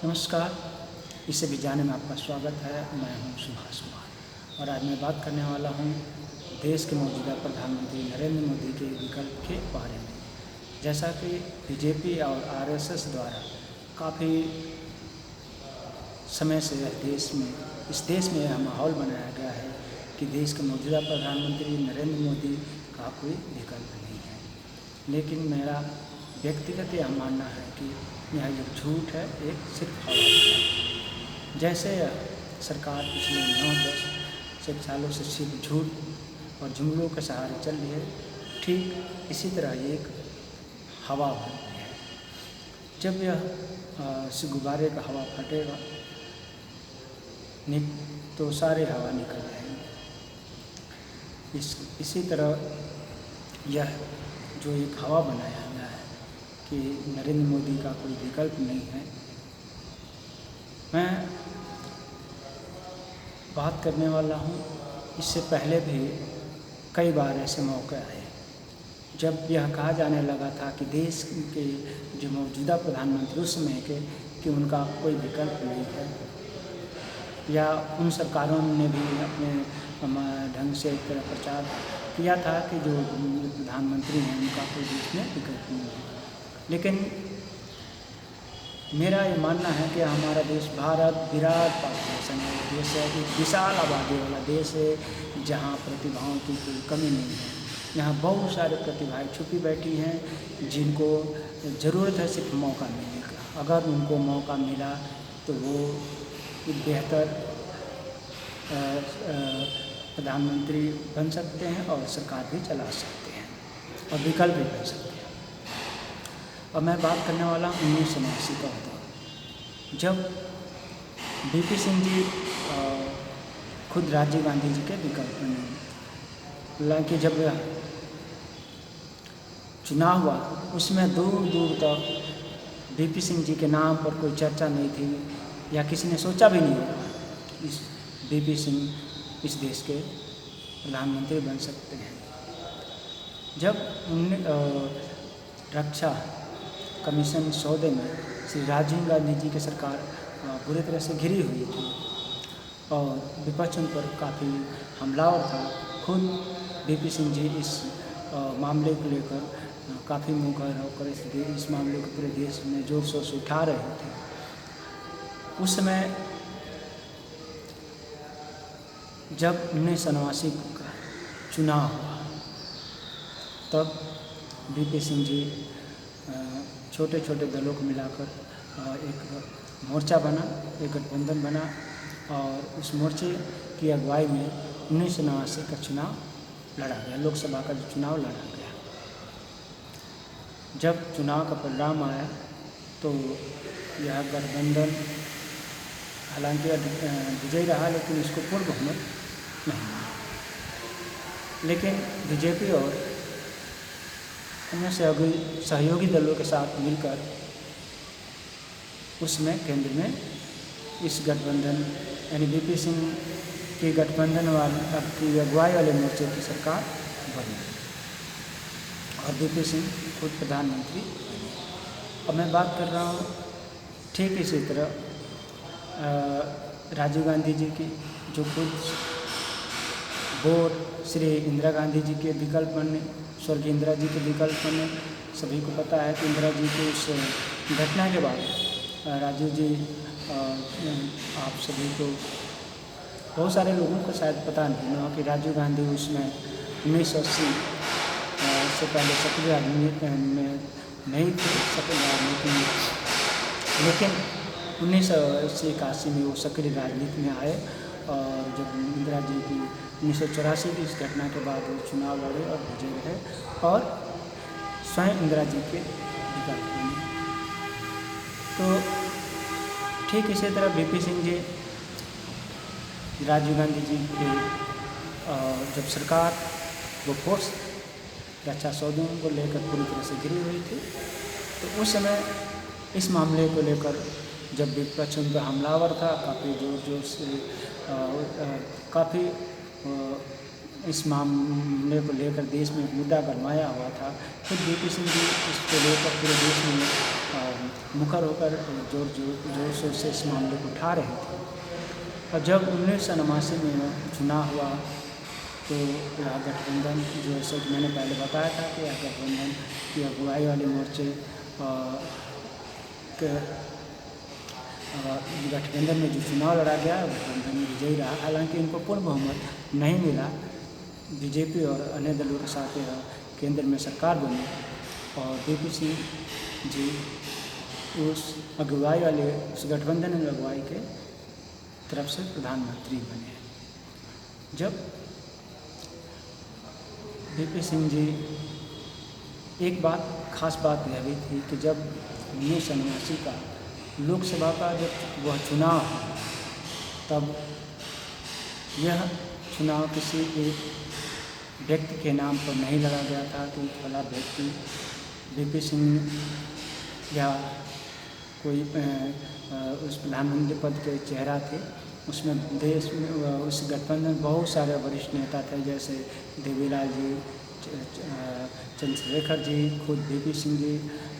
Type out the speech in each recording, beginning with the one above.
नमस्कार, इस विज्ञान में आपका स्वागत है। मैं हूं सुभाष कुमार और आज मैं बात करने वाला हूं देश के मौजूदा प्रधानमंत्री नरेंद्र मोदी के विकल्प के बारे में। जैसा कि बीजेपी और आरएसएस द्वारा काफ़ी समय से इस देश में यह माहौल बनाया गया है कि देश के मौजूदा प्रधानमंत्री नरेंद्र मोदी का कोई विकल्प नहीं है, लेकिन मेरा व्यक्तिगत यह मानना है कि यह एक झूठ है, एक सिर्फ हवा है। जैसे सरकार पिछले 9-10 सालों से सिर्फ झूठ और जुमलों के सहारे चल रही है, ठीक इसी तरह ये एक हवा बन रही है। जब यह गुब्बारे का हवा फटेगा तो सारे हवा निकल जाएंगे। इसी तरह यह जो एक हवा बनाया गया है कि नरेंद्र मोदी का कोई विकल्प नहीं है, मैं बात करने वाला हूँ। इससे पहले भी कई बार ऐसे मौके आए जब यह कहा जाने लगा था कि देश के जो मौजूदा प्रधानमंत्री उस समय के कि उनका कोई विकल्प नहीं है, या उन सरकारों ने भी अपने ढंग से एक तरह प्रचार किया था कि जो प्रधानमंत्री हैं उनका कोई देश में विकल्प नहीं है। लेकिन मेरा ये मानना है कि हमारा देश भारत विराट पॉपुलेशन है, देश है, एक विशाल आबादी वाला देश है जहाँ प्रतिभाओं की कोई कमी नहीं है। यहाँ बहुत सारे प्रतिभाएं छुपी बैठी हैं जिनको ज़रूरत है सिर्फ मौका मिलने का। अगर उनको मौका मिला तो वो एक बेहतर प्रधानमंत्री बन सकते हैं और सरकार भी चला सकते हैं और विकल्प भी बन सकते हैं। और मैं बात करने वाला हूँ 1989 का होता, जब बीपी सिंह जी खुद राजीव गांधी जी के विकल्प बने। हालांकि जब चुनाव हुआ उसमें दूर दूर तक बीपी सिंह जी के नाम पर कोई चर्चा नहीं थी या किसी ने सोचा भी नहीं होगा इस बीपी सिंह इस देश के प्रधानमंत्री बन सकते हैं। जब रक्षा कमीशन सौदे में श्री राजीव गांधी जी की सरकार बुरी तरह से घिरी हुई थी और विपक्ष उन पर काफ़ी हमलावर था। खुद बीपी सिंह जी इस मामले को लेकर काफ़ी मुखर होकर इस मामले को पूरे देश में जोर शोर से उठा रहे थे। उस समय जब 1989 का चुनाव हुआ तब बीपी सिंह जी छोटे छोटे दलों को मिलाकर एक मोर्चा बना, एक गठबंधन बना और उस मोर्चे की अगुवाई में 1989 का चुनाव लड़ा गया, लोकसभा का जो चुनाव लड़ा गया। जब चुनाव का परिणाम आया तो यह गठबंधन हालांकि विजयी रहा, लेकिन इसको पूर्ण बहुमत नहीं मिला। लेकिन बीजेपी और अन्य सहयोगी दलों के साथ मिलकर उसमें केंद्र में इस गठबंधन यानी बीपी सिंह के गठबंधन की अगुवाई वाले मोर्चे की सरकार बनी और बीपी सिंह खुद प्रधानमंत्री बने। अब मैं बात कर रहा हूँ ठीक इसी तरह राजीव गांधी जी की, जो खुद वोट श्री इंदिरा गांधी जी के विकल्प बने, स्वर्गीय इंदिरा जी के विकल्प बने। सभी को पता है कि इंदिरा जी की उस घटना के बाद राजीव जी आप सभी को बहुत सारे लोगों को शायद पता नहीं हो कि राजीव गांधी उसमें 1980 से पहले सक्रिय राजनीति में नहीं थे, सक्रिय राजनीति में, लेकिन 1981 में वो सक्रिय राजनीति में आए और जब इंदिरा जी की 1984 की इस घटना के बाद वो चुनाव लड़े और विजयी रहे और स्वयं इंदिरा जी के विकल्प बने। तो ठीक इसी तरह बीपी सिंह जी राजीव गांधी जी के जब सरकार वो फोर्स रक्षा सौदों को लेकर पूरी तरह से घिरी हुई थी, तो उस समय इस मामले को लेकर जब विपक्ष उन पर हमलावर था, काफ़ी जोर जोर से काफ़ी इस मामले को लेकर देश में एक मुद्दा गरमाया हुआ था। खुद वीपी सिंह जी इसको लेकर पूरे देश में मुखर होकर जोर शोर से इस मामले को उठा रहे थे। और जब 1989 में चुनाव हुआ तो यह गठबंधन, जो जैसे कि मैंने पहले बताया था कि यह गठबंधन की अगुवाई वाले मोर्चे गठबंधन में जो चुनाव लड़ा गया गठबंधन विजयी रहा। हालांकि इनको पूर्ण बहुमत नहीं मिला। बीजेपी और अन्य दलों के साथ केंद्र में सरकार बनी और वीपी सिंह जी उस अगुवाई वाले उस गठबंधन में अगुवाई के तरफ से प्रधानमंत्री बने। जब वीपी सिंह जी, एक खास बात यह भी थी कि जब 1989 का लोकसभा का जब वह चुनाव, तब यह चुनाव किसी एक व्यक्ति के नाम पर नहीं लड़ा गया था कि फला व्यक्ति वीपी सिंह या कोई उस प्रधानमंत्री पद के चेहरा थे। उसमें देश में उस गठबंधन में बहुत सारे वरिष्ठ नेता थे, जैसे देवीलाल जी, चंद्रशेखर जी, खुद वीपी सिंह जी,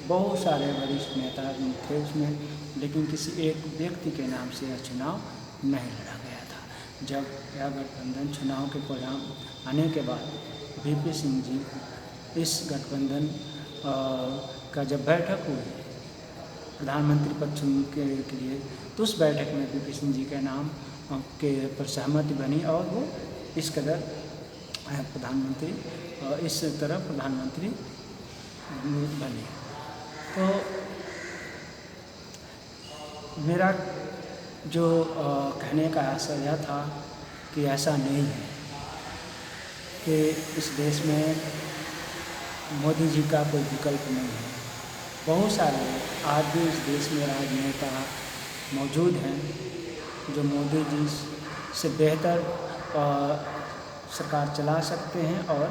बहुत सारे वरिष्ठ नेता थे उसमें। लेकिन किसी एक व्यक्ति के नाम से यह चुनाव नहीं लड़ा गया था। जब यह गठबंधन चुनाव के परिणाम आने के बाद वीपी सिंह जी इस गठबंधन का जब बैठक हुई प्रधानमंत्री पद चुनने के लिए, तो उस बैठक में वीपी सिंह जी के नाम के पर सहमति बनी और वो इस तरह प्रधानमंत्री बने। तो मेरा जो कहने का आशय यह था कि ऐसा नहीं है कि इस देश में मोदी जी का कोई विकल्प नहीं है। बहुत सारे आज भी इस देश में राजनेता मौजूद हैं जो मोदी जी से बेहतर सरकार चला सकते हैं और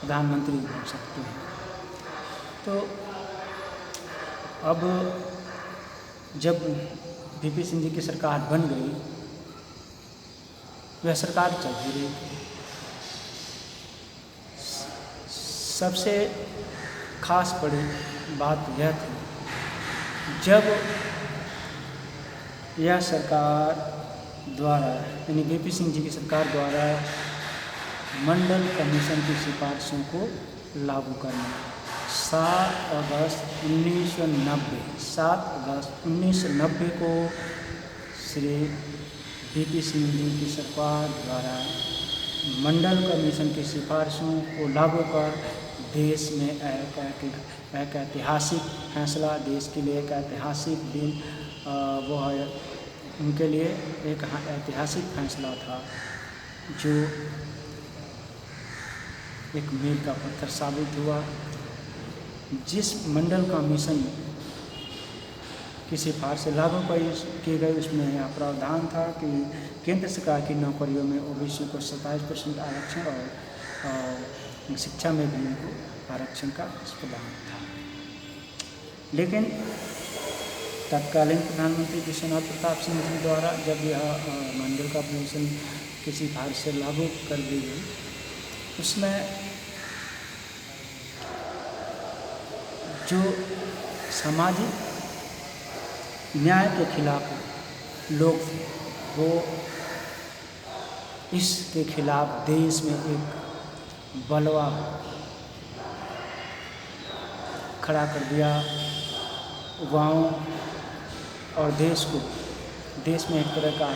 प्रधानमंत्री बन सकते हैं। तो अब जब वीपी सिंह जी की सरकार बन गई, वह सरकार चल ही रही थी। सबसे खास बड़ी बात यह थी, जब यह सरकार द्वारा यानी वीपी सिंह जी की सरकार द्वारा मंडल कमीशन की सिफारिशों को लागू करना 7 अगस्त 1990 को श्री वीपी सिंह जी की सरकार द्वारा मंडल कमीशन की सिफारिशों को लागू कर देश में एक ऐतिहासिक फैसला, देश के लिए एक ऐतिहासिक दिन वो है, उनके लिए एक ऐतिहासिक फैसला था जो एक मील का पत्थर साबित हुआ। जिस मंडल कमीशन की सिफारिश लागू की गई उसमें यह प्रावधान था कि केंद्र सरकार की नौकरियों में ओबीसी को 27% आरक्षण और शिक्षा में भी उनको आरक्षण का प्रावधान था। लेकिन तत्कालीन प्रधानमंत्री विश्वनाथ प्रताप सिंह जी द्वारा जब यह मंडल कमीशन की सिफारिश से लागू कर दी गई, उसमें जो सामाजिक न्याय के खिलाफ लोग थे, वो इसके खिलाफ देश में एक बलवा खड़ा कर दिया। गाँव और देश में एक तरह का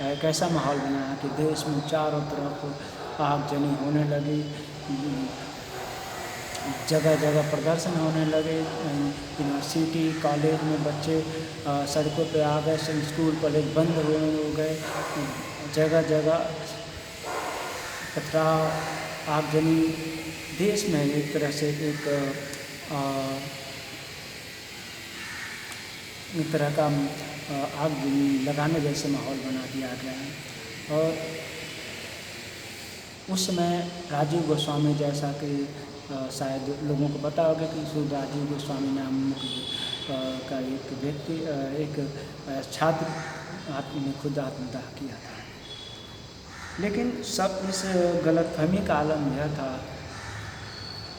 एक ऐसा माहौल बनाया कि देश में चारों तरफ आगजनी होने लगी, जगह जगह प्रदर्शन होने लगे। यूनिवर्सिटी कॉलेज में बच्चे सड़कों पे आ गए, स्कूल कॉलेज बंद हो गए, जगह जगह पथराव, आगजनी, देश में एक तरह से एक तरह का आग लगाने जैसे माहौल बना दिया गया है। और उस समय राजीव गोस्वामी, जैसा कि शायद लोगों को पता होगा कि राजीव गोस्वामी नाम का एक व्यक्ति, एक छात्र ने खुद आत्मदाह किया था। लेकिन सब इस गलतफहमी का आलम यह था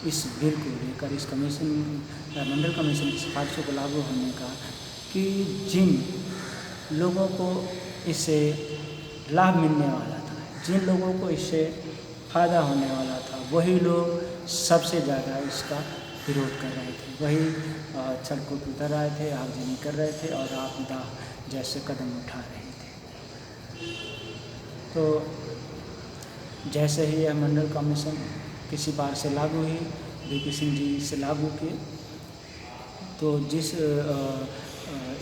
इस बिल को लेकर, इस कमीशन मंडल कमीशन की सिफारिशों को लागू होने का, कि जिन लोगों को इससे लाभ मिलने वाला था, जिन लोगों को इससे फ़ायदा होने वाला था, वही लोग सबसे ज़्यादा इसका विरोध कर रहे थे, वही सड़कों पर उतर रहे थे, आगजनी कर रहे थे और आपदा जैसे कदम उठा रहे थे। तो जैसे ही यह मंडल कमीशन किसी बार से लागू हुई, वीपी सिंह जी इसे लागू किए, तो जिस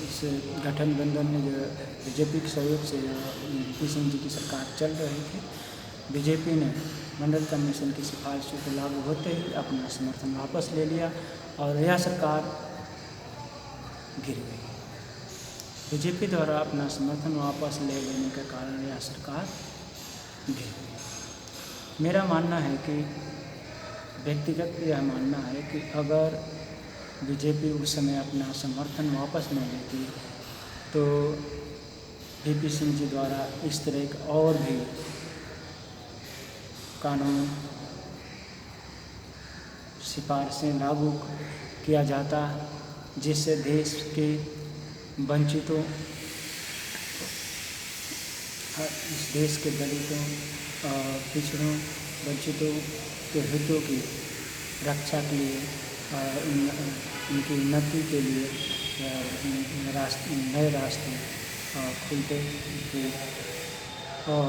इस गठबंधन में जो बीजेपी के सहयोग से वीपी सिंह जी की सरकार चल रही थी, बीजेपी ने मंडल कमीशन की सिफारिशों को लागू होते ही अपना समर्थन वापस ले लिया और यह सरकार गिर गई। बीजेपी द्वारा अपना समर्थन वापस ले लेने के कारण यह सरकार गिर गई। मेरा मानना है कि व्यक्तिगत यह मानना है कि अगर बीजेपी उस समय अपना समर्थन वापस नहीं लेती तो वीपी सिंह जी द्वारा इस तरह के और भी कानून सिफारिशें लागू किया जाता, जिससे देश के वंचितों, इस देश के दलितों, पिछड़ों, वंचितों के हितों की रक्षा के लिए, उनकी उन्नति के लिए नए रास्ते खुलते थे और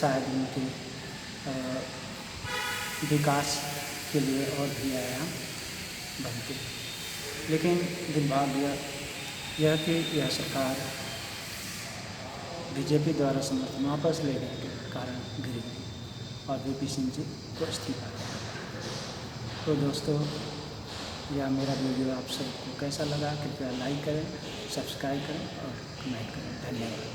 शायद उनके विकास के लिए और भी आयाम बनते। लेकिन दुर्भाग्य यह कि यह सरकार बीजेपी द्वारा समर्थन वापस लेने के कारण गिर गई और वीपी सिंह जी को इस्तीफा दिया। तो दोस्तों, यह मेरा वीडियो आप सबको कैसा लगा, कृपया लाइक करें, सब्सक्राइब करें और कमेंट करें। धन्यवाद।